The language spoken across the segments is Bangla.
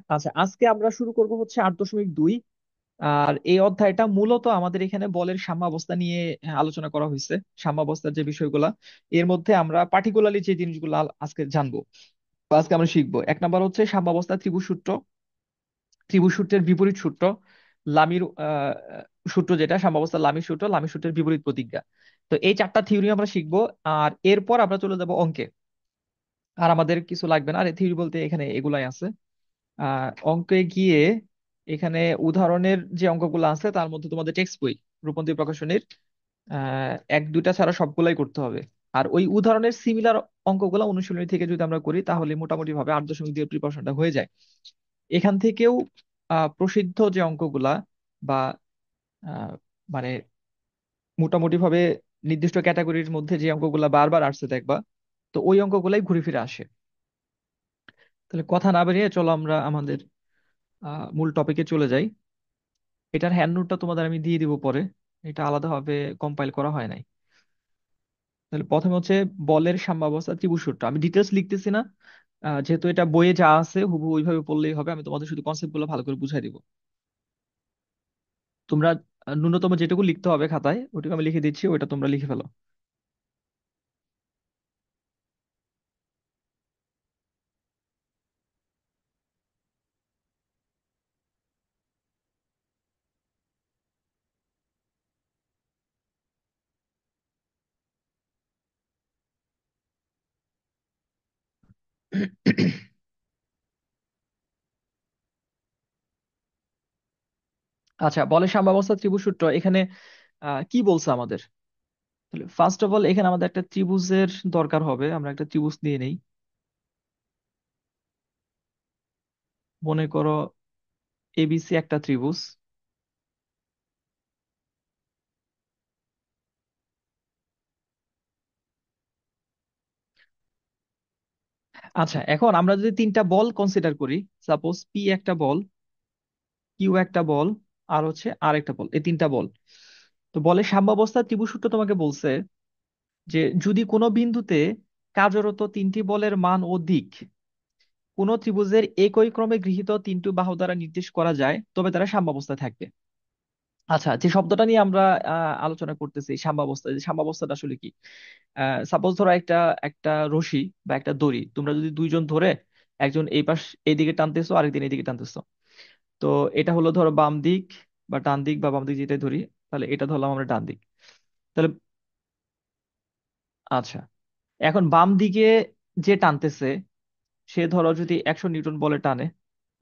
আচ্ছা, আজকে আমরা শুরু করব হচ্ছে 8.2। আর এই অধ্যায়টা মূলত আমাদের এখানে বলের সাম্যাবস্থা নিয়ে আলোচনা করা হয়েছে। সাম্যাবস্থার যে বিষয়গুলা, এর মধ্যে আমরা পার্টিকুলারলি যে জিনিসগুলো আজকে জানবো বা আজকে আমরা শিখবো, এক নাম্বার হচ্ছে সাম্যাবস্থা ত্রিভুজ সূত্র, ত্রিভুজ সূত্রের বিপরীত সূত্র, লামির সূত্র, যেটা সাম্যাবস্থা লামির সূত্র, লামির সূত্রের বিপরীত প্রতিজ্ঞা। তো এই চারটা থিওরি আমরা শিখবো। আর এরপর আমরা চলে যাব অঙ্কে। আর আমাদের কিছু লাগবে না, আর থিওরি বলতে এখানে এগুলাই আছে। অঙ্কে গিয়ে এখানে উদাহরণের যে অঙ্কগুলো আছে তার মধ্যে তোমাদের টেক্সট বই, রূপন্তি প্রকাশনীর এক দুইটা ছাড়া সবগুলাই করতে হবে। আর ওই উদাহরণের সিমিলার অঙ্কগুলো অনুশীলনী থেকে যদি আমরা করি তাহলে মোটামুটি ভাবে 8.2 প্রিপারেশনটা হয়ে যায়। এখান থেকেও প্রসিদ্ধ যে অঙ্কগুলা বা আহ, মানে মোটামুটি ভাবে নির্দিষ্ট ক্যাটাগরির মধ্যে যে অঙ্কগুলা বারবার আসছে দেখবা, তো ওই অঙ্কগুলাই ঘুরে ফিরে আসে। তাহলে কথা না বাড়িয়ে চলো আমরা আমাদের মূল টপিকে চলে যাই। এটার হ্যান্ড নোটটা তোমাদের আমি দিয়ে দিব পরে, এটা আলাদাভাবে কম্পাইল করা হয় নাই। তাহলে প্রথমে হচ্ছে বলের সাম্যাবস্থা ত্রিভুজ সূত্র। আমি ডিটেলস লিখতেছি না, যেহেতু এটা বইয়ে যা আছে হুবহু ওইভাবে পড়লেই হবে। আমি তোমাদের শুধু কনসেপ্ট গুলো ভালো করে বুঝাই দিব। তোমরা ন্যূনতম যেটুকু লিখতে হবে খাতায় ওইটুকু আমি লিখে দিচ্ছি, ওইটা তোমরা লিখে ফেলো। আচ্ছা, বলের সাম্যাবস্থা ত্রিভুজ সূত্র এখানে কি বলছে আমাদের। তাহলে ফার্স্ট অফ অল এখানে আমাদের একটা ত্রিভুজের দরকার হবে। আমরা একটা ত্রিভুজ নিয়ে নেই। মনে করো এবিসি একটা ত্রিভুজ। আচ্ছা, এখন আমরা যদি তিনটা বল কনসিডার করি, সাপোজ পি একটা বল, কিউ একটা বল, আর হচ্ছে আর একটা বল, এই তিনটা বল। তো বলের সাম্যাবস্থা ত্রিভুজ সূত্র তোমাকে বলছে যে যদি কোনো বিন্দুতে কার্যরত তিনটি বলের মান ও দিক কোনো ত্রিভুজের একই ক্রমে গৃহীত তিনটি বাহু দ্বারা নির্দেশ করা যায় তবে তারা সাম্যাবস্থায় থাকবে। আচ্ছা, যে শব্দটা নিয়ে আমরা আলোচনা করতেছি সাম্যাবস্থা, যে সাম্যাবস্থাটা আসলে কি। সাপোজ ধরো একটা একটা রশি বা একটা দড়ি, তোমরা যদি দুইজন ধরে, একজন এই পাশ এইদিকে টানতেছো, আরেকদিন এইদিকে টানতেছো। তো এটা হলো ধরো বাম দিক বা ডান দিক, বা বাম দিক যেটাই ধরি, তাহলে এটা ধরলাম আমরা ডান দিক। তাহলে আচ্ছা, এখন বাম দিকে যে টানতেছে সে ধরো যদি 100 নিউটন বলে টানে,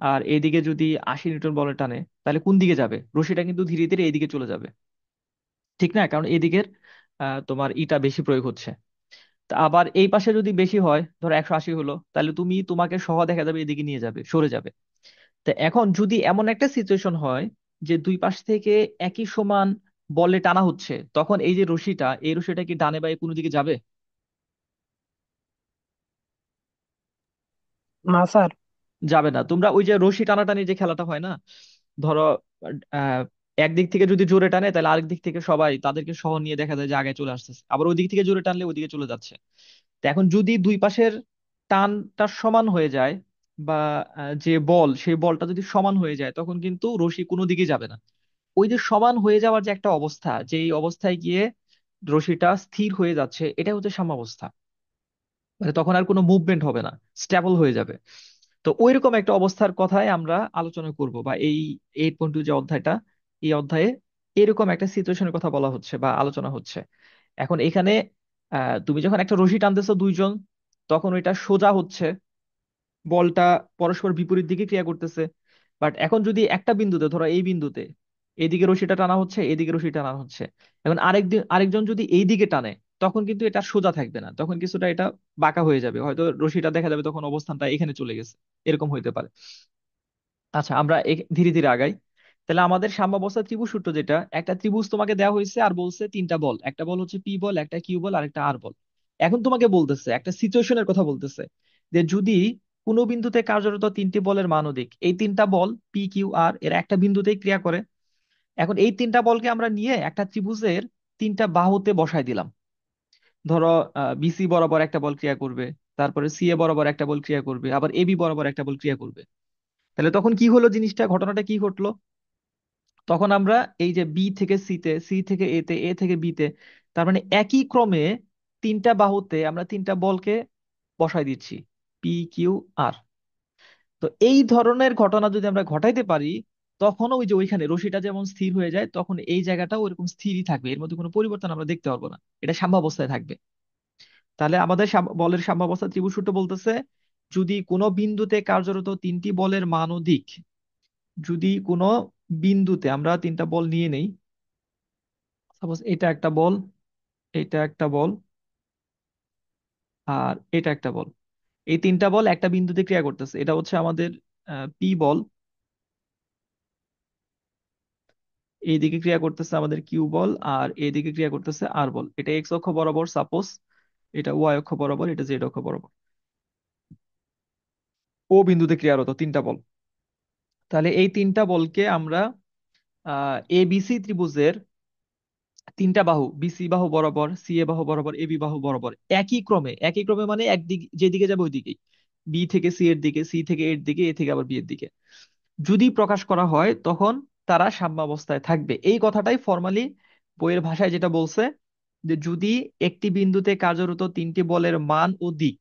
আর এইদিকে যদি 80 নিউটন বলে টানে, তাহলে কোন দিকে যাবে? রশিটা কিন্তু ধীরে ধীরে এইদিকে চলে যাবে, ঠিক না? কারণ এইদিকের তোমার ইটা বেশি প্রয়োগ হচ্ছে। তা আবার এই পাশে যদি বেশি হয়, ধরো 180 হলো, তাহলে তোমাকে সহ দেখা যাবে এদিকে নিয়ে যাবে, সরে যাবে। তা এখন যদি এমন একটা সিচুয়েশন হয় যে দুই পাশ থেকে একই সমান বলে টানা হচ্ছে, তখন এই যে রশিটা, এই রশিটা কি ডানে বাঁয়ে কোনো দিকে যাবে? না স্যার। যাবে না। তোমরা ওই যে রশি টানাটানি যে খেলাটা হয় না, ধরো আহ একদিক থেকে যদি জোরে টানে তাহলে আরেক দিক থেকে সবাই তাদেরকে সহ নিয়ে দেখা যায় যে আগে চলে আসতেছে, আবার ওই দিক থেকে জোরে টানলে ওইদিকে চলে যাচ্ছে। তো এখন যদি দুই পাশের টানটা সমান হয়ে যায়, বা যে বল সেই বলটা যদি সমান হয়ে যায়, তখন কিন্তু রশি কোনো দিকে যাবে না। ওই যে সমান হয়ে যাওয়ার যে একটা অবস্থা, যে এই অবস্থায় গিয়ে রশিটা স্থির হয়ে যাচ্ছে, এটা হচ্ছে সাম্যাবস্থা। মানে তখন আর কোনো মুভমেন্ট হবে না, স্টেবল হয়ে যাবে। তো ওইরকম একটা অবস্থার কথাই আমরা আলোচনা করব, বা এই 8.2 যে অধ্যায়টা, এই অধ্যায়ে এরকম একটা সিচুয়েশনের কথা বলা হচ্ছে বা আলোচনা হচ্ছে। এখন এখানে তুমি যখন একটা রশি টানতেছো দুইজন, তখন ওইটা সোজা হচ্ছে, বলটা পরস্পর বিপরীত দিকে ক্রিয়া করতেছে। বাট এখন যদি একটা বিন্দুতে, ধরো এই বিন্দুতে এইদিকে রশিটা টানা হচ্ছে, এইদিকে রশি টানা হচ্ছে, এখন আরেকজন যদি এই দিকে টানে, তখন কিন্তু এটা সোজা থাকবে না, তখন কিছুটা এটা বাঁকা হয়ে যাবে, হয়তো রশিটা দেখা যাবে তখন অবস্থানটা এখানে চলে গেছে, এরকম হইতে পারে। আচ্ছা, আমরা ধীরে ধীরে আগাই। তাহলে আমাদের সাম্যাবস্থা ত্রিভুজ সূত্র যেটা, একটা ত্রিভুজ তোমাকে দেওয়া হয়েছে আর বলছে তিনটা বল, একটা বল হচ্ছে পি বল, একটা কিউ বল, আর একটা আর বল। এখন তোমাকে বলতেছে একটা সিচুয়েশনের কথা বলতেছে, যে যদি কোনো বিন্দুতে কার্যরত তিনটি বলের মান অধিক, এই তিনটা বল পি কিউ আর এরা একটা বিন্দুতেই ক্রিয়া করে। এখন এই তিনটা বলকে আমরা নিয়ে একটা ত্রিভুজের তিনটা বাহুতে বসাই দিলাম। ধরো বিসি বরাবর একটা বল ক্রিয়া করবে, তারপরে সি এ বরাবর একটা বল ক্রিয়া করবে, আবার এবি বরাবর একটা বল ক্রিয়া করবে। তাহলে তখন কি হলো, জিনিসটা ঘটনাটা কি ঘটলো? তখন আমরা এই যে বি থেকে সিতে, সি থেকে এতে, এ থেকে বিতে, তার মানে একই ক্রমে তিনটা বাহুতে আমরা তিনটা বলকে বসাই দিচ্ছি, পি কিউ আর। তো এই ধরনের ঘটনা যদি আমরা ঘটাইতে পারি, তখন ওই যে ওইখানে রশিটা যেমন স্থির হয়ে যায়, তখন এই জায়গাটাও ওইরকম স্থিরই থাকবে, এর মধ্যে কোনো পরিবর্তন আমরা দেখতে পারবো না, এটা সাম্যাবস্থায় থাকবে। তাহলে আমাদের বলের সাম্যাবস্থা ত্রিভুজ সূত্র বলতেছে, যদি কোনো বিন্দুতে কার্যরত তিনটি বলের মান ও দিক, যদি কোনো বিন্দুতে আমরা তিনটা বল নিয়ে নেই, সাপোজ এটা একটা বল, এটা একটা বল, আর এটা একটা বল, এই তিনটা বল একটা বিন্দুতে ক্রিয়া করতেছে, এটা হচ্ছে আমাদের পি বল, এইদিকে ক্রিয়া করতেছে আমাদের কিউ বল, আর এইদিকে ক্রিয়া করতেছে আর বল। এটা এক্স অক্ষ বরাবর সাপোজ, এটা ওয়াই অক্ষ বরাবর, এটা জেড অক্ষ বরাবর, ও বিন্দুতে ক্রিয়ারত তিনটা বল। তাহলে এই তিনটা বলকে আমরা এ বিসি ত্রিভুজের তিনটা বাহু, বিসি বাহু বরাবর, সি এ বাহু বরাবর, এ বি বাহু বরাবর একই ক্রমে, একই ক্রমে মানে একদিক যেদিকে যাবে ওইদিকেই, বি থেকে সি এর দিকে, সি থেকে এর দিকে, এ থেকে আবার বি এর দিকে, যদি প্রকাশ করা হয় তখন তারা সাম্যাবস্থায় থাকবে। এই কথাটাই ফর্মালি বইয়ের ভাষায় যেটা বলছে, যে যদি একটি বিন্দুতে কার্যরত তিনটি বলের মান ও দিক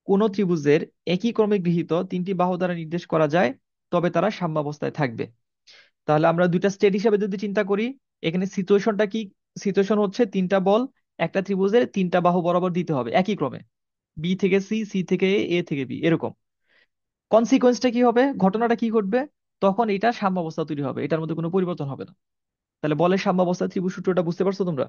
কোন ত্রিভুজের একই ক্রমে গৃহীত তিনটি বাহু দ্বারা নির্দেশ করা যায়, তবে তারা সাম্যাবস্থায় থাকবে। তাহলে আমরা দুইটা স্টেট হিসেবে যদি চিন্তা করি, এখানে সিচুয়েশনটা কি? সিচুয়েশন হচ্ছে তিনটা বল একটা ত্রিভুজের তিনটা বাহু বরাবর দিতে হবে একই ক্রমে, বি থেকে সি, সি থেকে এ, এ থেকে বি, এরকম। কনসিকোয়েন্সটা কি হবে, ঘটনাটা কি ঘটবে? তখন এটা সাম্যাবস্থা তৈরি হবে, এটার মধ্যে কোনো পরিবর্তন হবে না। তাহলে বলের সাম্যাবস্থা ত্রিভুজ সূত্রটা বুঝতে পারছো তোমরা?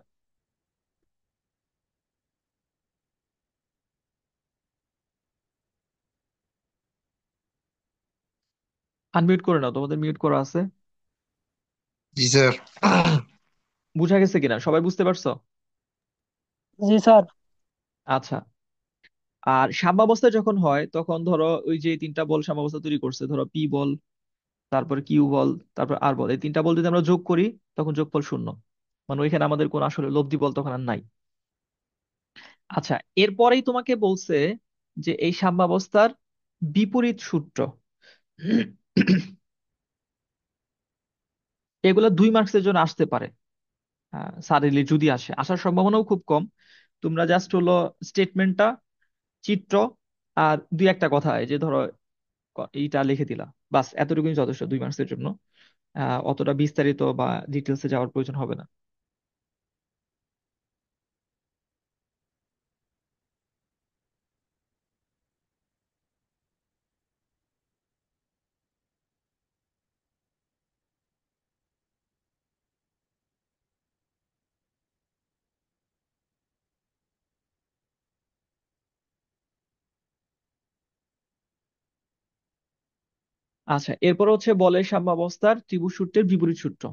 আনমিউট করে নাও, তোমাদের মিউট করা আছে। জি স্যার। বুঝা গেছে কিনা, সবাই বুঝতে পারছো? জি স্যার। আচ্ছা। আর সাম্যাবস্থা যখন হয় তখন ধরো ওই যে তিনটা বল সাম্যাবস্থা তৈরি করছে, ধরো পি বল, তারপর কিউ বল, তারপর আর বল, এই তিনটা বল যদি আমরা যোগ করি তখন যোগফল শূন্য, মানে ওইখানে আমাদের কোন আসলে লব্ধি বল তখন আর নাই। আচ্ছা, এরপরেই তোমাকে বলছে যে এই সাম্যাবস্থার বিপরীত সূত্র, এগুলো 2 মার্কসের জন্য আসতে পারে। সাডেনলি যদি আসে, আসার সম্ভাবনাও খুব কম। তোমরা জাস্ট হলো স্টেটমেন্টটা, চিত্র, আর দুই একটা কথা, এই যে ধরো এইটা লিখে দিলা, বাস এতটুকুই যথেষ্ট 2 মার্কসের জন্য। অতটা বিস্তারিত বা ডিটেলসে যাওয়ার প্রয়োজন হবে না। আচ্ছা, এরপর হচ্ছে বলের সাম্যাবস্থার ত্রিভুজ সূত্রের বিপরীত সূত্র।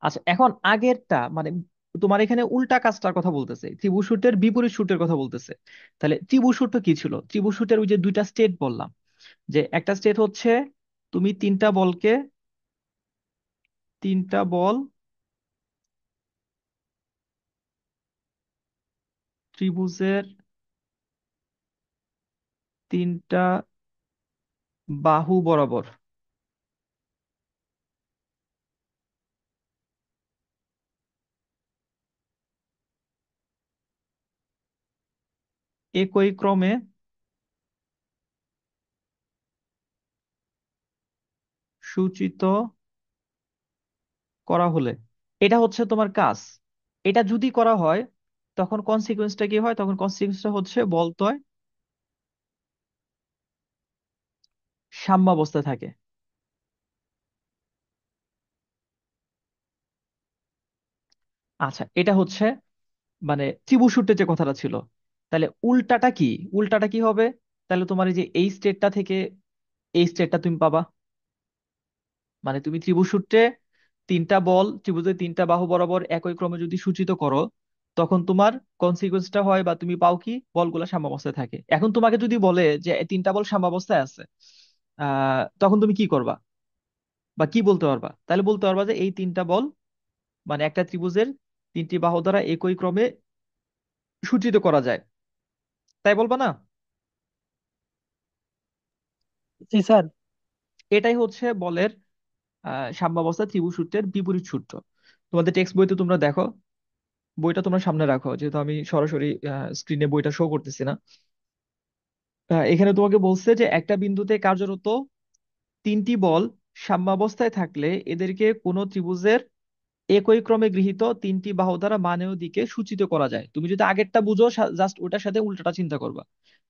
আচ্ছা, এখন আগেরটা মানে তোমার এখানে উল্টা কাজটার কথা বলতেছে, ত্রিভুজ সূত্রের বিপরীত সূত্রের কথা বলতেছে। তাহলে ত্রিভুজ সূত্র কি ছিল? ত্রিভুজ সূত্রের ওই যে দুইটা স্টেট বললাম, যে একটা স্টেট হচ্ছে তুমি তিনটা বল ত্রিভুজের তিনটা বাহু বরাবর একই ক্রমে সূচিত করা হলে, এটা হচ্ছে তোমার কাজ। এটা যদি করা হয় তখন কনসিকুয়েন্সটা কি হয়? তখন কনসিকুয়েন্সটা হচ্ছে বলতয় সাম্যাবস্থায় থাকে। আচ্ছা, এটা হচ্ছে মানে ত্রিভুজ সূত্রের যে কথাটা ছিল। তাহলে উল্টাটা কি? উল্টাটা কি হবে? তাহলে তোমার এই যে এই স্টেটটা থেকে এই স্টেটটা তুমি পাবা, মানে তুমি ত্রিভুজ সূত্রে তিনটা বল ত্রিভুজের তিনটা বাহু বরাবর একই ক্রমে যদি সূচিত করো, তখন তোমার কনসিকুয়েন্সটা হয় বা তুমি পাও কি, বলগুলা সাম্যাবস্থায় থাকে। এখন তোমাকে যদি বলে যে এই তিনটা বল সাম্যাবস্থায় আছে, তখন তুমি কি করবা বা কি বলতে পারবা? তাহলে বলতে পারবা যে এই তিনটা বল মানে একটা ত্রিভুজের তিনটি বাহু দ্বারা একই ক্রমে সূচিত করা যায়, তাই বলবা না? জি স্যার। এটাই হচ্ছে বলের সাম্যাবস্থা ত্রিভুজ সূত্রের বিপরীত সূত্র। তোমাদের টেক্সট বইতে তোমরা দেখো, বইটা তোমরা সামনে রাখো, যেহেতু আমি সরাসরি স্ক্রিনে বইটা শো করতেছি না। এখানে তোমাকে বলছে যে একটা বিন্দুতে কার্যরত তিনটি বল সাম্যাবস্থায় থাকলে এদেরকে কোনো ত্রিভুজের একই ক্রমে গৃহীত তিনটি বাহু দ্বারা মানে ও দিকে সূচিত করা যায়। তুমি যদি আগেরটা বুঝো, জাস্ট ওটার সাথে উল্টাটা চিন্তা করবা।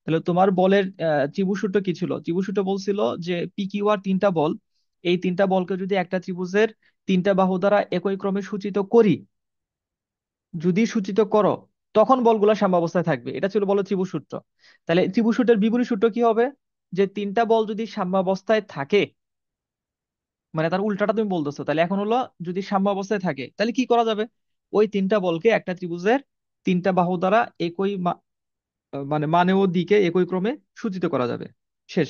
তাহলে তোমার বলের ত্রিভুজ সূত্র কি ছিল? ত্রিভুজ সূত্র বলছিল যে পি কিউ আর তিনটা বল, এই তিনটা বলকে যদি একটা ত্রিভুজের তিনটা বাহু দ্বারা একই ক্রমে সূচিত করি, যদি সূচিত করো, তখন বলগুলা সাম্যাবস্থায় থাকবে। এটা ছিল বলো ত্রিভুজ সূত্র। তাহলে ত্রিভুজ সূত্রের বিপরীত সূত্র কি হবে? যে তিনটা বল যদি সাম্যাবস্থায় থাকে, মানে তার উল্টাটা তুমি বলতেছো, তাহলে এখন হলো যদি সাম্য অবস্থায় থাকে তাহলে কি করা যাবে? ওই তিনটা বলকে একটা ত্রিভুজের তিনটা বাহু দ্বারা একই মানে ও দিকে একই ক্রমে সূচিত করা যাবে। শেষ।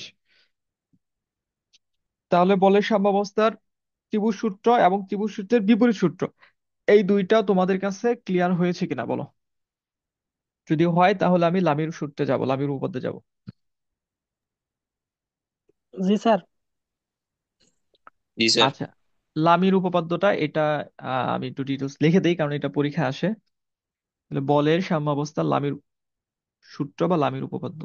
তাহলে বলের সাম্যাবস্থার ত্রিভুজ সূত্র এবং ত্রিভুজ সূত্রের বিপরীত সূত্র, এই দুইটা তোমাদের কাছে ক্লিয়ার হয়েছে কিনা বলো। যদি হয় তাহলে আমি লামির সূত্রে যাব, লামির উপপাদ্যে যাব। জি স্যার। জি স্যার। আচ্ছা, লামির উপপাদ্যটা এটা আমি একটু ডিটেলস লিখে দিই, কারণ এটা পরীক্ষা আসে। তাহলে বলের সাম্যাবস্থা লামির সূত্র বা লামির উপপাদ্য।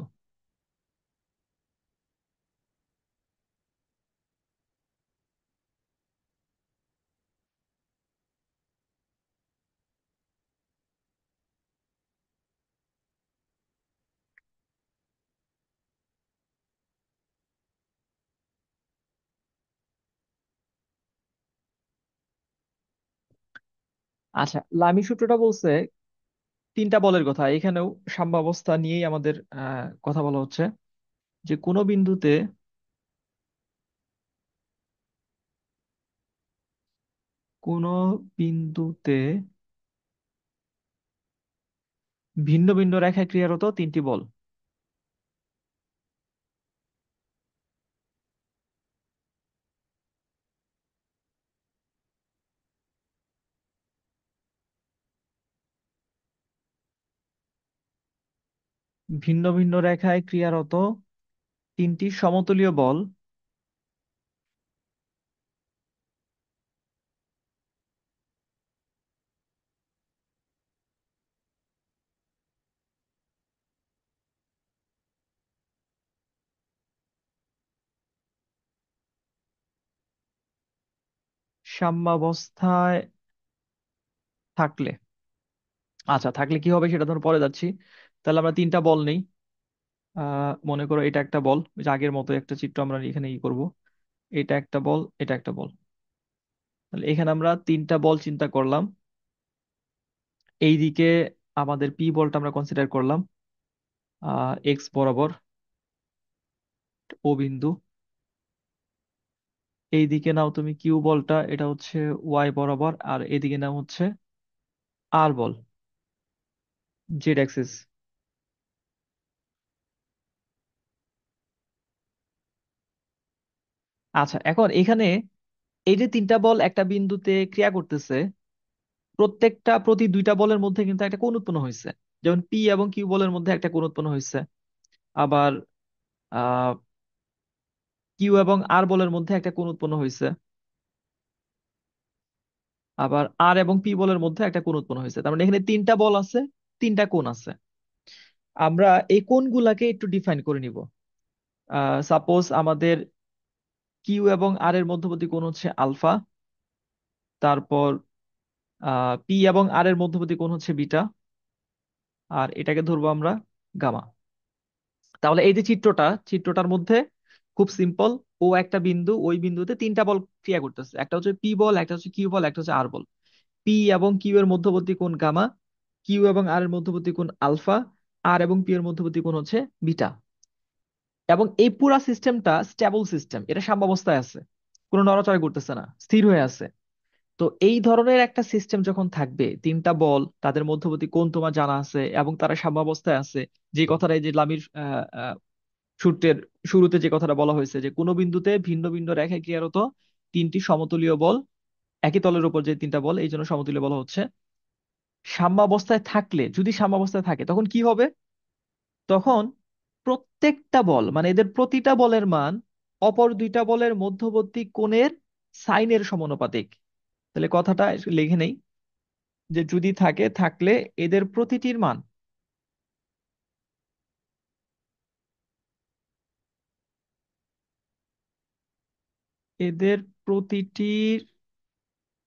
আচ্ছা, লামি সূত্রটা বলছে তিনটা বলের কথা, এখানেও সাম্যাবস্থা নিয়েই আমাদের কথা বলা হচ্ছে। যে কোনো বিন্দুতে ভিন্ন ভিন্ন রেখায় ক্রিয়ারত তিনটি বল। ভিন্ন ভিন্ন রেখায় ক্রিয়ারত তিনটি সমতলীয় বল সাম্যাবস্থায় থাকলে, আচ্ছা থাকলে কি হবে সেটা ধর পরে যাচ্ছি। তাহলে আমরা তিনটা বল নেই। মনে করো এটা একটা বল, ওই যে আগের মতো একটা চিত্র আমরা এখানে করব। এটা একটা বল, এটা একটা বল। তাহলে এখানে আমরা তিনটা বল চিন্তা করলাম। এইদিকে আমাদের পি বলটা আমরা কনসিডার করলাম এক্স বরাবর, ও বিন্দু। এইদিকে নাও তুমি কিউ বলটা, এটা হচ্ছে ওয়াই বরাবর, আর এদিকে নাও হচ্ছে আর বল, জেড অ্যাক্সিস। আচ্ছা, এখন এখানে এই যে তিনটা বল একটা বিন্দুতে ক্রিয়া করতেছে, প্রতি দুইটা বলের মধ্যে কিন্তু একটা কোণ উৎপন্ন হয়েছে। যেমন পি এবং কিউ বলের মধ্যে একটা কোণ উৎপন্ন হয়েছে। আবার আহ কিউ এবং আর বলের মধ্যে একটা কোণ উৎপন্ন হয়েছে। আবার আর এবং পি বলের মধ্যে একটা কোণ উৎপন্ন হয়েছে। তার মানে এখানে তিনটা বল আছে, তিনটা কোণ আছে। আমরা এই কোণগুলাকে একটু ডিফাইন করে নিব। সাপোজ আমাদের কিউ এবং আর এর মধ্যবর্তী কোণ হচ্ছে আলফা। তারপর পি এবং আর এর মধ্যবর্তী কোণ হচ্ছে বিটা। আর এটাকে ধরবো আমরা গামা। তাহলে এই যে চিত্রটার মধ্যে খুব সিম্পল, ও একটা বিন্দু, ওই বিন্দুতে তিনটা বল ক্রিয়া করতেছে। একটা হচ্ছে পি বল, একটা হচ্ছে কিউ বল, একটা হচ্ছে আর বল। পি এবং কিউ এর মধ্যবর্তী কোণ গামা, কিউ এবং আর এর মধ্যবর্তী কোণ আলফা, আর এবং পি এর মধ্যবর্তী কোণ হচ্ছে বিটা। এবং এই পুরা সিস্টেমটা স্টেবল সিস্টেম, এটা সাম্যাবস্থায় আছে, কোনো নড়াচড়া করতেছে না, স্থির হয়ে আছে। তো এই ধরনের একটা সিস্টেম যখন থাকবে, তিনটা বল, তাদের মধ্যবর্তী কোণ তোমার জানা আছে এবং তারা সাম্যাবস্থায় আছে, যে কথাটা এই যে লামির সূত্রের শুরুতে যে কথাটা বলা হয়েছে, যে কোনো বিন্দুতে ভিন্ন ভিন্ন রেখায় ক্রিয়ারত তিনটি সমতুলীয় বল, একই তলের উপর যে তিনটা বল, এই জন্য সমতুল্য বলা হচ্ছে। সাম্যাবস্থায় থাকলে, যদি সাম্যাবস্থায় থাকে তখন কি হবে? তখন প্রত্যেকটা বল, মানে এদের প্রতিটা বলের মান অপর দুইটা বলের মধ্যবর্তী কোণের সাইনের সমানুপাতিক। তাহলে কথাটা লিখে নেই যে যদি থাকে থাকলে এদের প্রতিটির মান, এদের প্রতিটির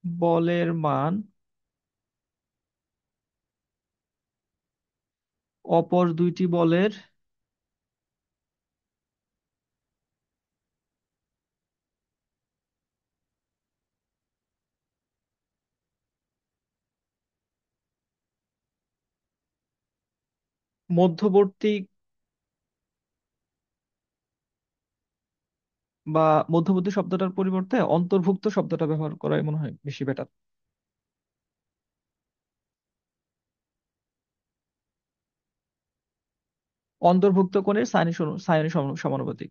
বলের মান অপর দুইটি বলের মধ্যবর্তী বা মধ্যবর্তী শব্দটার পরিবর্তে অন্তর্ভুক্ত শব্দটা ব্যবহার করাই মনে হয় বেশি বেটার। অন্তর্ভুক্ত কোণের সাইনের সমানুপাতিক।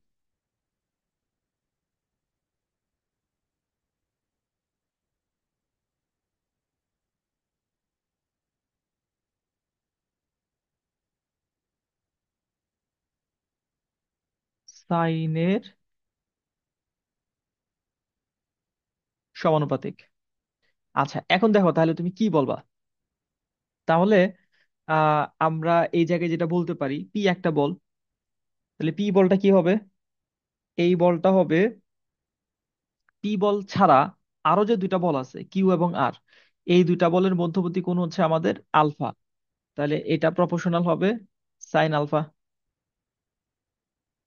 সাইনের সমানুপাতিক। আচ্ছা, এখন দেখো তাহলে তুমি কি বলবা। তাহলে আমরা এই জায়গায় যেটা বলতে পারি, পি একটা বল, তাহলে পি বলটা কি হবে? এই বলটা হবে পি বল ছাড়া আরো যে দুইটা বল আছে কিউ এবং আর, এই দুইটা বলের মধ্যবর্তী কোণ হচ্ছে আমাদের আলফা। তাহলে এটা প্রপোর্শনাল হবে সাইন আলফা।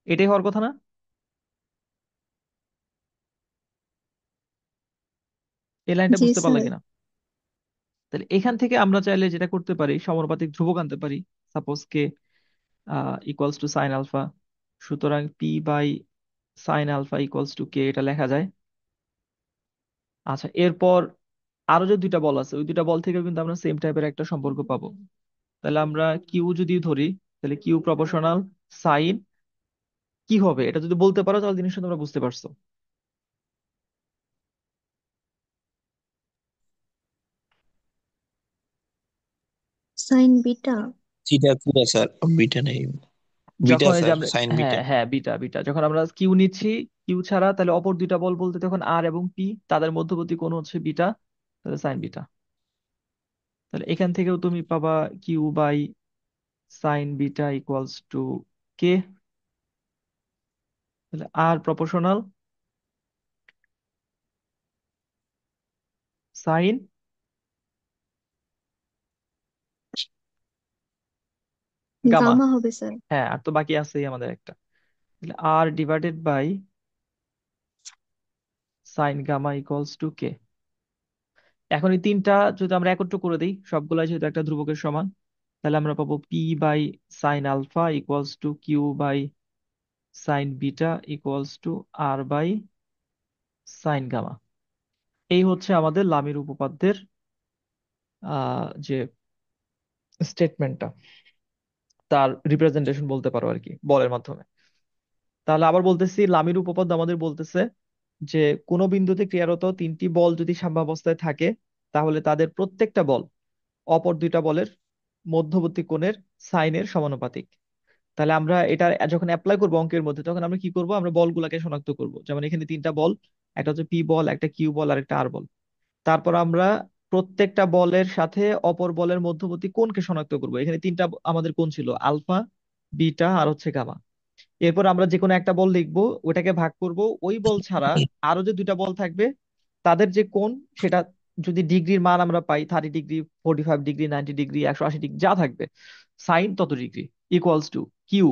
এটাই হওয়ার কথা না? এই লাইনটা জি বুঝতে পারলে স্যার। কিনা? তাহলে এখান থেকে আমরা চাইলে যেটা করতে পারি, সমানুপাতিক ধ্রুবক আনতে পারি। Suppose K equals to sine alpha, সুতরাং P by sine alpha equals to K, এটা লেখা যায়। আচ্ছা, এরপর আরো যে দুইটা বল আছে ওই দুইটা বল থেকে কিন্তু আমরা সেম টাইপের একটা সম্পর্ক পাবো। তাহলে আমরা কিউ যদি ধরি, তাহলে কিউ প্রপোর্শনাল সাইন, কি হবে এটা যদি বলতে পারো তাহলে জিনিসটা তোমরা বুঝতে পারছো। Sign beta. Theta theta sir, beta নেই, বিটা যখন এই যে স্যার, আমরা, সাইন হ্যাঁ বিটা। হ্যাঁ বিটা বিটা, যখন আমরা কিউ নিচ্ছি, কিউ ছাড়া, তাহলে অপর দুইটা বল বলতে তখন আর এবং পি, তাদের মধ্যবর্তী কোণ হচ্ছে বিটা, তাহলে সাইন বিটা। তাহলে এখান থেকেও তুমি পাবা Q by sine beta equals to K. তাহলে R proportional sine gamma. Gamma হবে স্যার। হ্যাঁ, আর তো বাকি আছেই আমাদের একটা। তাহলে R divided by sine gamma equals to K. এখন এই তিনটা যদি আমরা একত্র করে দিই, সবগুলা যেহেতু একটা ধ্রুবকের সমান, তাহলে আমরা পাবো P by sine alpha equals to Q by sine beta equals to R by sine gamma. এই হচ্ছে আমাদের লামির উপপাদ্যের যে স্টেটমেন্টটা, তার রিপ্রেজেন্টেশন বলতে পারো আর কি, বলের মাধ্যমে। তাহলে আবার বলতেছি, লামির উপপাদ্য আমাদের বলতেছে যে কোনো বিন্দুতে ক্রিয়ারত তিনটি বল যদি সাম্যাবস্থায় থাকে, তাহলে তাদের প্রত্যেকটা বল অপর দুইটা বলের মধ্যবর্তী কোণের সাইনের সমানুপাতিক। তাহলে আমরা এটা যখন অ্যাপ্লাই করবো অঙ্কের মধ্যে, তখন আমরা কি করব, আমরা বলগুলাকে শনাক্ত করব। যেমন এখানে তিনটা বল, একটা হচ্ছে পি বল, একটা কিউ বল, আর একটা আর বল। তারপর আমরা প্রত্যেকটা বলের সাথে অপর বলের মধ্যবর্তী কোণকে শনাক্ত করব। এখানে তিনটা আমাদের কোণ ছিল, আলফা, বিটা আর হচ্ছে গামা। এরপর আমরা যে কোনো একটা বল লিখবো, ওটাকে ভাগ করব, ওই বল ছাড়া আরো যে দুইটা বল থাকবে তাদের যে কোণ, সেটা যদি ডিগ্রির মান আমরা পাই, 30 ডিগ্রি, 45 ডিগ্রি, 90 ডিগ্রি, 180 ডিগ্রি যা থাকবে, সাইন তত ডিগ্রি ইকুয়ালস টু কিউ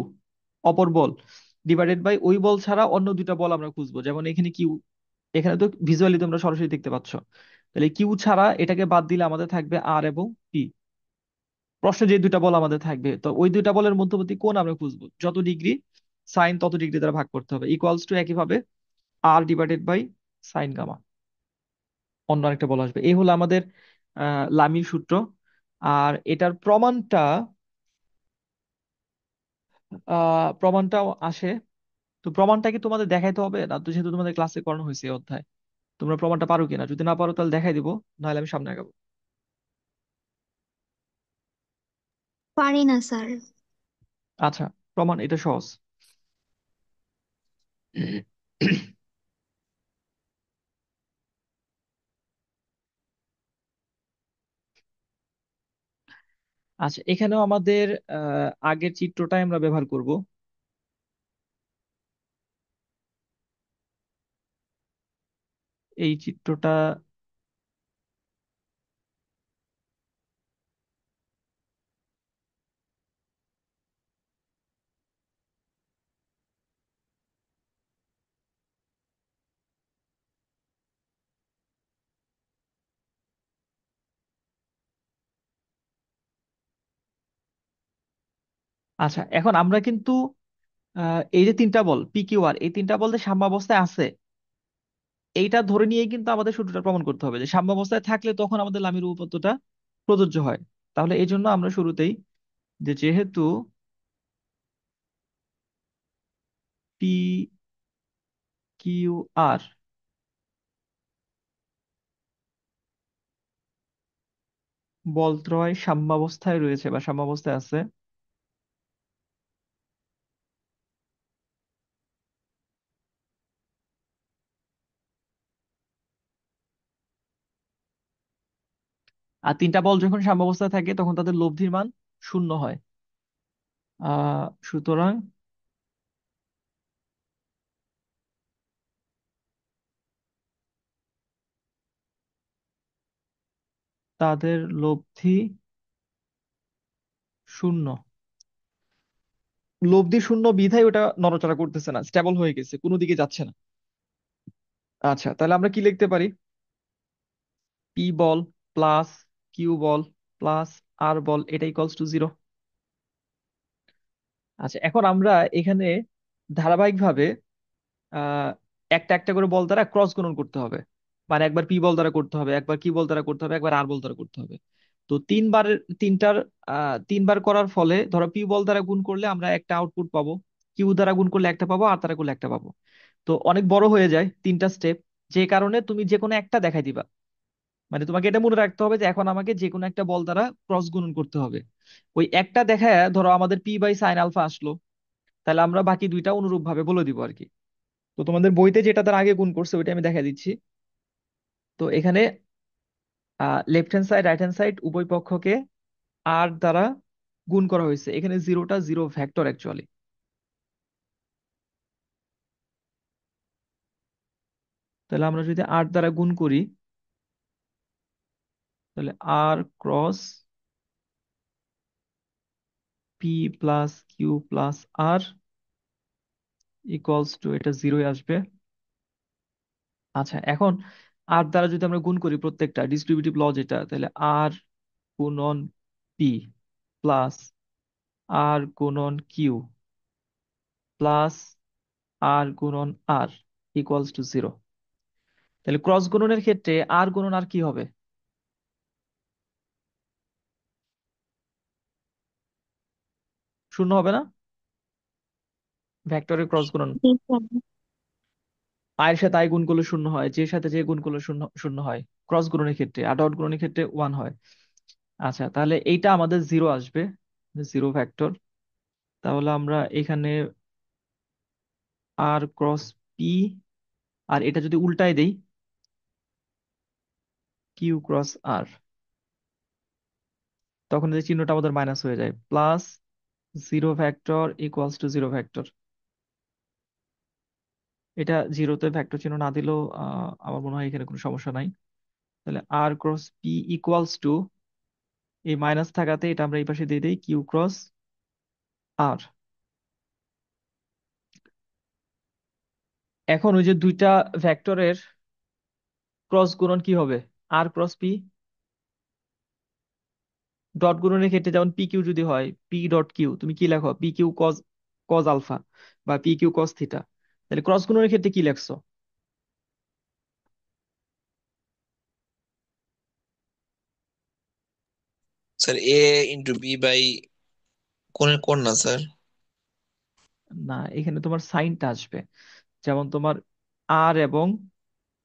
অপর বল ডিভাইডেড বাই ওই বল ছাড়া অন্য দুইটা বল আমরা খুঁজবো। যেমন এখানে কিউ, এখানে তো ভিজুয়ালি তোমরা সরাসরি দেখতে পাচ্ছ। তাহলে কিউ ছাড়া এটাকে বাদ দিলে আমাদের থাকবে আর এবং পি। প্রশ্নে যে দুইটা বল আমাদের থাকবে, তো ওই দুইটা বলের মধ্যবর্তী কোণ আমরা খুঁজবো, যত ডিগ্রি সাইন তত ডিগ্রি দ্বারা ভাগ করতে হবে, ইকুয়ালস টু একইভাবে আর ডিভাইডেড বাই সাইন গামা। অন্য আরেকটা বল আসবে। এই হলো আমাদের লামির সূত্র। আর এটার প্রমাণটাও আসে। তো প্রমাণটা কি তোমাদের দেখাইতে হবে না? তো যেহেতু তোমাদের ক্লাসে করানো হয়েছে এই অধ্যায়, তোমরা প্রমাণটা পারো কিনা? যদি না পারো তাহলে দেখাই দিব, নাহলে আমি সামনে আগাবো। পারি না স্যার। আচ্ছা, প্রমাণ এটা সহজ। আচ্ছা, এখানেও আমাদের আগের চিত্রটাই আমরা ব্যবহার করব। এই চিত্রটা। আচ্ছা, এখন আমরা কিন্তু এই যে তিনটা বল পি কিউ আর, এই তিনটা বল যে সাম্যাবস্থায় আছে, এইটা ধরে নিয়েই কিন্তু আমাদের সূত্রটা প্রমাণ করতে হবে যে সাম্যাবস্থায় থাকলে তখন আমাদের লামির উপপাদ্যটা প্রযোজ্য হয়। তাহলে এই জন্য আমরা শুরুতেই, যে যেহেতু পি কিউ আর বলত্রয় সাম্যাবস্থায় রয়েছে বা সাম্যাবস্থায় আছে, আর তিনটা বল যখন সাম্যাবস্থায় থাকে তখন তাদের লব্ধির মান শূন্য হয়। সুতরাং তাদের লব্ধি শূন্য। লব্ধি শূন্য বিধায় ওটা নড়াচড়া করতেছে না, স্টেবল হয়ে গেছে, কোনো দিকে যাচ্ছে না। আচ্ছা, তাহলে আমরা কি লিখতে পারি? পি বল প্লাস কিউ বল প্লাস আর বল, এটা ইকুয়ালস টু জিরো। আচ্ছা, এখন আমরা এখানে ধারাবাহিকভাবে আহ একটা একটা করে বল দ্বারা ক্রস গুণন করতে হবে। মানে একবার পি বল দ্বারা করতে হবে, একবার কি বল দ্বারা করতে হবে, একবার আর বল দ্বারা করতে হবে। তো তিনটার তিনবার করার ফলে ধরো পি বল দ্বারা গুণ করলে আমরা একটা আউটপুট পাবো, কিউ দ্বারা গুণ করলে একটা পাবো, আর দ্বারা করলে একটা পাবো। তো অনেক বড় হয়ে যায় তিনটা স্টেপ, যে কারণে তুমি যে কোনো একটা দেখাই দিবা। মানে তোমাকে এটা মনে রাখতে হবে যে এখন আমাকে যে কোনো একটা বল দ্বারা ক্রস গুণন করতে হবে। ওই একটা দেখায় ধরো আমাদের পি বাই সাইন আলফা আসলো, তাহলে আমরা বাকি দুইটা অনুরূপ ভাবে বলে দিব আর কি। তো তোমাদের বইতে যেটা তার আগে গুণ করছে ওইটা আমি দেখা দিচ্ছি। তো এখানে left hand side right hand side উভয় পক্ষকে আর দ্বারা গুণ করা হয়েছে। এখানে জিরোটা জিরো ভেক্টর অ্যাকচুয়ালি। তাহলে আমরা যদি আর দ্বারা গুণ করি, তাহলে R cross P plus Q plus R equals to, এটা জিরোই আসবে। আচ্ছা, এখন আর দ্বারা যদি আমরা গুণ করি প্রত্যেকটা ডিস্ট্রিবিউটিভ ল যেটা, তাহলে আর গুণন পি প্লাস আর গুণন কিউ প্লাস আর গুণন আর ইকুয়ালস টু জিরো। তাহলে ক্রস গুণনের ক্ষেত্রে আর গুণন আর কি হবে? শূন্য হবে না? ভেক্টরের ক্রস গুণন জি স্যার। আয়ের সাথে আই গুণ করলে শূন্য হয়, যে সাথে যে গুণ করলে শূন্য শূন্য হয় ক্রস গুণনের ক্ষেত্রে, আর ডট গুণনের ক্ষেত্রে ওয়ান হয়। আচ্ছা, তাহলে এইটা আমাদের জিরো আসবে, জিরো ভেক্টর। তাহলে আমরা এখানে আর ক্রস পি, আর এটা যদি উল্টায় দেই কিউ ক্রস আর, তখন এই চিহ্নটা আমাদের মাইনাস হয়ে যায়, plus zero vector equals to zero vector. এটা জিরোতে ভেক্টর চিহ্ন না দিলেও আমার মনে হয় এখানে কোনো সমস্যা নাই। তাহলে R cross P equals to, এই মাইনাস থাকাতে এটা আমরা এই পাশে দিয়ে দিই কিউ ক্রস আর। এখন ওই যে দুইটা ভেক্টরের ক্রস গুণন কি হবে? আর ক্রস পি। ডট গুণনের ক্ষেত্রে যেমন পি কিউ যদি হয়, পি ডট কিউ তুমি কি লেখো? P Q cos, cos alpha বা পি কিউ কজ থিটা। তাহলে ক্রস গুণনের ক্ষেত্রে কি লেখছো? Sir A into B by কোন কোন না স্যার? না, এখানে তোমার সাইনটা আসবে। যেমন তোমার আর এবং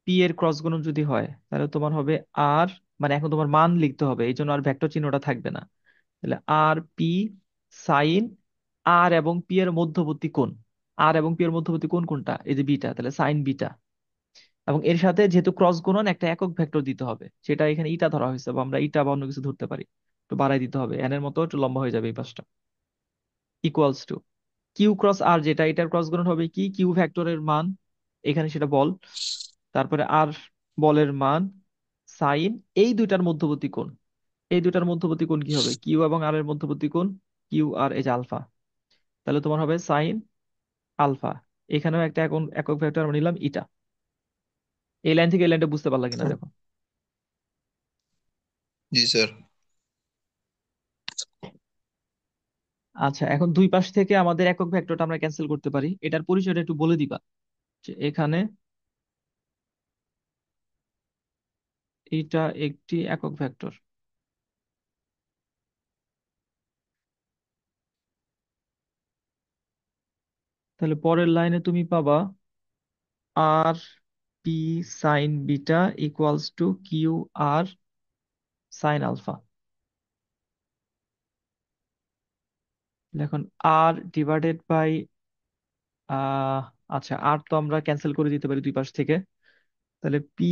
পি এর ক্রস গুণন যদি হয়, তাহলে তোমার হবে আর, মানে এখন তোমার মান লিখতে হবে, এই জন্য আর ভেক্টর চিহ্নটা থাকবে না। তাহলে আর পি সাইন আর এবং পি এর মধ্যবর্তী কোণ। আর এবং পি এর মধ্যবর্তী কোণ কোনটা? এই যে বিটা, তাহলে সাইন বিটা। এবং এর সাথে যেহেতু ক্রস গুণন একটা একক ভেক্টর দিতে হবে, সেটা এখানে ইটা ধরা হয়েছে, বা আমরা ইটা বা অন্য কিছু ধরতে পারি। একটু বাড়াই দিতে হবে, এন এর মতো একটু লম্বা হয়ে যাবে এই পাশটা। ইকুয়ালস টু কিউ ক্রস আর, যেটা এটার ক্রস গুণন হবে কি, কিউ ভেক্টরের মান, এখানে সেটা বল, তারপরে আর বলের মান, সাইন এই দুইটার মধ্যবর্তী কোণ। এই দুইটার মধ্যবর্তী কোণ কি হবে, কিউ এবং আর এর মধ্যবর্তী কোণ, কিউ আর এই যে আলফা। তাহলে তোমার হবে সাইন আলফা। এখানেও একটা একক একক ভেক্টর আমরা নিলাম ইটা। এই লাইন থেকে এই লাইনটা বুঝতে পারলা কিনা দেখো। জি স্যার। আচ্ছা, এখন দুই পাশ থেকে আমাদের একক ভেক্টরটা আমরা ক্যান্সেল করতে পারি, এটার পরিচয়টা একটু বলে দিবা। যে এখানে এটা একটি একক ভেক্টর। তাহলে পরের লাইনে তুমি পাবা R P sine beta equals to Q R sine alpha. এখন আর ডিভাইডেড বাই আহ আচ্ছা, আর তো আমরা ক্যান্সেল করে দিতে পারি দুই পাশ থেকে। তাহলে P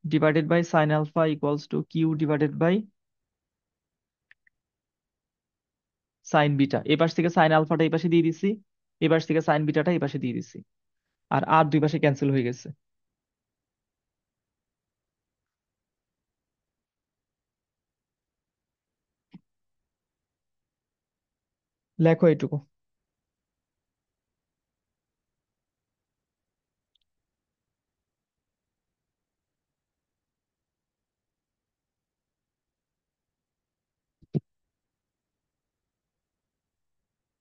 divided by sine alpha equals to Q divided by sine beta. এই পাশ থেকে সাইন আলফাটা এই পাশে দিয়ে দিছি, এই পাশ থেকে সাইন বিটাটা এই পাশে দিয়ে দিছি, আর আর দুই পাশে ক্যান্সেল হয়ে গেছে। লেখো এইটুকু।